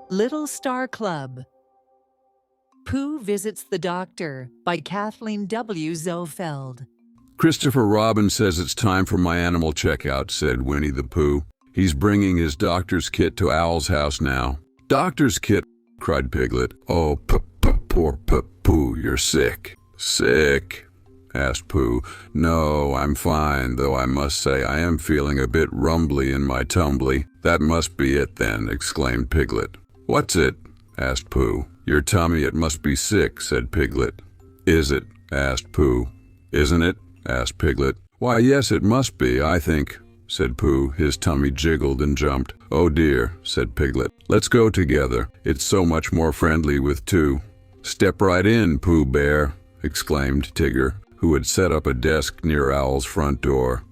Little Star Club. Pooh Visits the Doctor by Kathleen Zoehfeld. Christopher Robin says it's time for my animal checkout, said Winnie the Pooh. He's bringing his doctor's kit to Owl's house now. Doctor's kit, cried Piglet. Oh, poor Pooh, you're sick. Sick? Asked Pooh. No, I'm fine, though I must say I am feeling a bit rumbly in my tumbly. That must be it then, exclaimed Piglet. What's it? Asked Pooh. Your tummy, it must be sick, said Piglet. Is it? Asked Pooh. Isn't it? Asked Piglet. Why, yes, it must be, I think, said Pooh. His tummy jiggled and jumped. Oh dear, said Piglet. Let's go together. It's so much more friendly with two. Step right in, Pooh Bear, exclaimed Tigger, who had set up a desk near Owl's front door.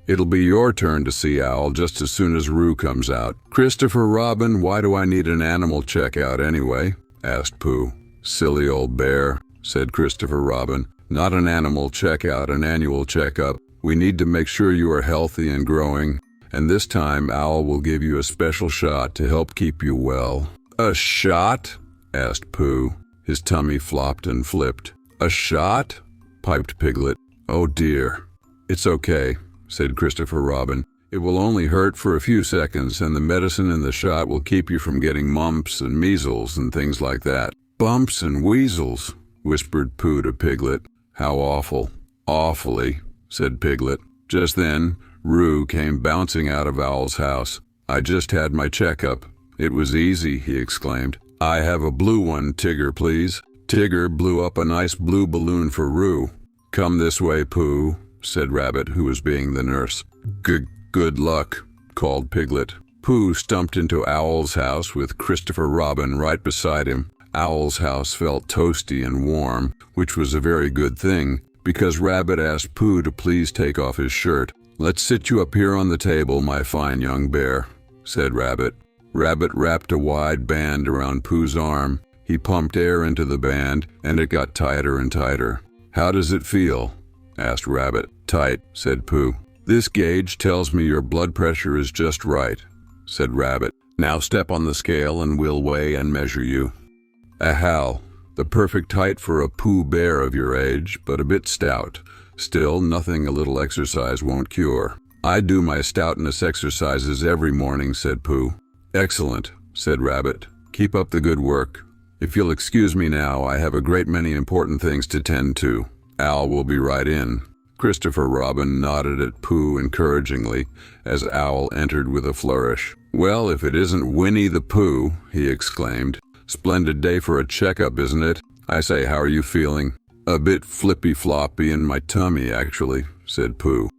It'll be your turn to see Owl just as soon as Roo comes out. Christopher Robin, why do I need an animal checkout anyway? Asked Pooh. Silly old bear, said Christopher Robin. Not an animal checkout, an annual checkup. We need to make sure you are healthy and growing, and this time Owl will give you a special shot to help keep you well. A shot? Asked Pooh. His tummy flopped and flipped. A shot? Piped Piglet. Oh dear. It's okay, said Christopher Robin. It will only hurt for a few seconds, and the medicine in the shot will keep you from getting mumps and measles and things like that. Bumps and weasels, whispered Pooh to Piglet. How awful. Awfully, said Piglet. Just then, Roo came bouncing out of Owl's house. I just had my checkup. It was easy, he exclaimed. I have a blue one, Tigger, please. Tigger blew up a nice blue balloon for Roo. Come this way, Pooh, said Rabbit, who was being the nurse. Good luck, called Piglet. Pooh stumped into Owl's house with Christopher Robin right beside him. Owl's house felt toasty and warm, which was a very good thing, because Rabbit asked Pooh to please take off his shirt. Let's sit you up here on the table, my fine young bear, said Rabbit. Rabbit wrapped a wide band around Pooh's arm. He pumped air into the band, and it got tighter and tighter. How does it feel? Asked Rabbit. Tight, said Pooh. This gauge tells me your blood pressure is just right, said Rabbit. Now step on the scale and we'll weigh and measure you. Ahal, the perfect height for a Pooh Bear of your age, but a bit stout. Still, nothing a little exercise won't cure. I do my stoutness exercises every morning, said Pooh. Excellent, said Rabbit. Keep up the good work. If you'll excuse me now, I have a great many important things to tend to. Owl will be right in. Christopher Robin nodded at Pooh encouragingly as Owl entered with a flourish. Well, if it isn't Winnie the Pooh, he exclaimed. Splendid day for a checkup, isn't it? I say, how are you feeling? A bit flippy-floppy in my tummy, actually, said Pooh.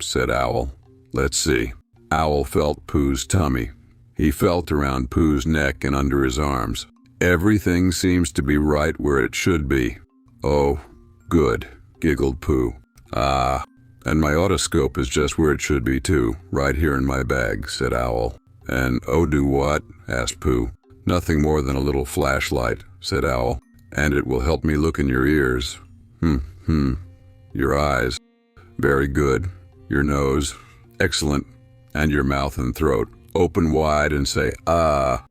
Said Owl. Let's see. Owl felt Pooh's tummy. He felt around Pooh's neck and under his arms. Everything seems to be right where it should be. Oh, good, giggled Pooh. Ah, and my otoscope is just where it should be too, right here in my bag, said Owl. And oh, do what? Asked Pooh. Nothing more than a little flashlight, said Owl, and it will help me look in your ears. Your eyes. Very good. Your nose. Excellent. And your mouth and throat. Open wide and say, ah,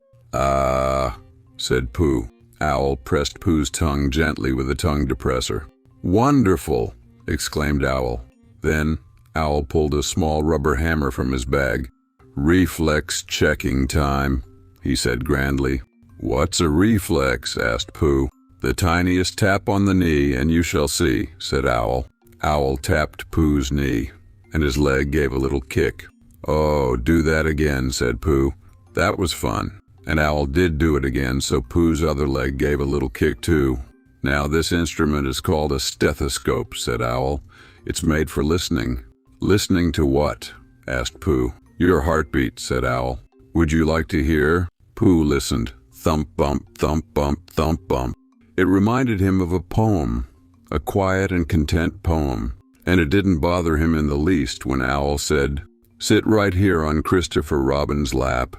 said Pooh. Owl pressed Pooh's tongue gently with a tongue depressor. Wonderful, exclaimed Owl. Then Owl pulled a small rubber hammer from his bag. Reflex checking time, he said grandly. What's a reflex? Asked Pooh. The tiniest tap on the knee and you shall see, said Owl. Owl tapped Pooh's knee, and his leg gave a little kick. Oh, do that again, said Pooh. That was fun. And Owl did do it again, so Pooh's other leg gave a little kick too. Now this instrument is called a stethoscope, said Owl. It's made for listening. Listening to what? Asked Pooh. Your heartbeat, said Owl. Would you like to hear? Pooh listened. Thump, bump, thump, bump, thump, bump. It reminded him of a poem, a quiet and content poem, and it didn't bother him in the least when Owl said, Sit right here on Christopher Robin's lap.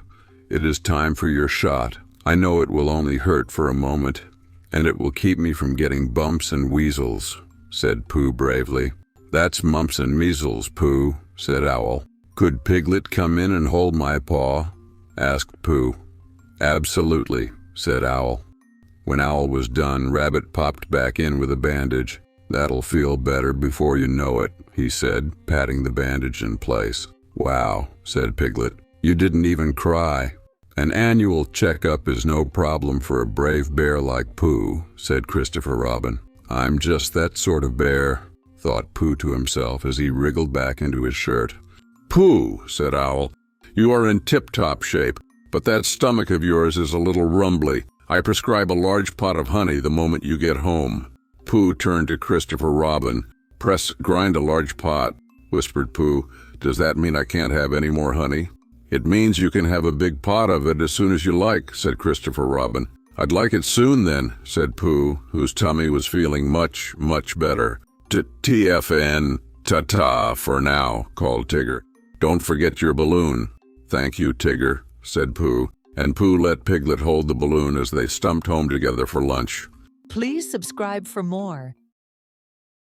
It is time for your shot. I know it will only hurt for a moment, and it will keep me from getting bumps and weasels, said Pooh bravely. That's mumps and measles, Pooh, said Owl. Could Piglet come in and hold my paw? Asked Pooh. Absolutely, said Owl. When Owl was done, Rabbit popped back in with a bandage. That'll feel better before you know it, he said, patting the bandage in place. Wow, said Piglet. You didn't even cry. An annual checkup is no problem for a brave bear like Pooh, said Christopher Robin. I'm just that sort of bear, thought Pooh to himself as he wriggled back into his shirt. Pooh, said Owl, you are in tip-top shape, but that stomach of yours is a little rumbly. I prescribe a large pot of honey the moment you get home. Pooh turned to Christopher Robin. Grind a large pot, whispered Pooh. Does that mean I can't have any more honey? It means you can have a big pot of it as soon as you like, said Christopher Robin. I'd like it soon then, said Pooh, whose tummy was feeling much, much better. TFN, ta-ta for now, called Tigger. Don't forget your balloon. Thank you, Tigger, said Pooh, and Pooh let Piglet hold the balloon as they stumped home together for lunch. Please subscribe for more.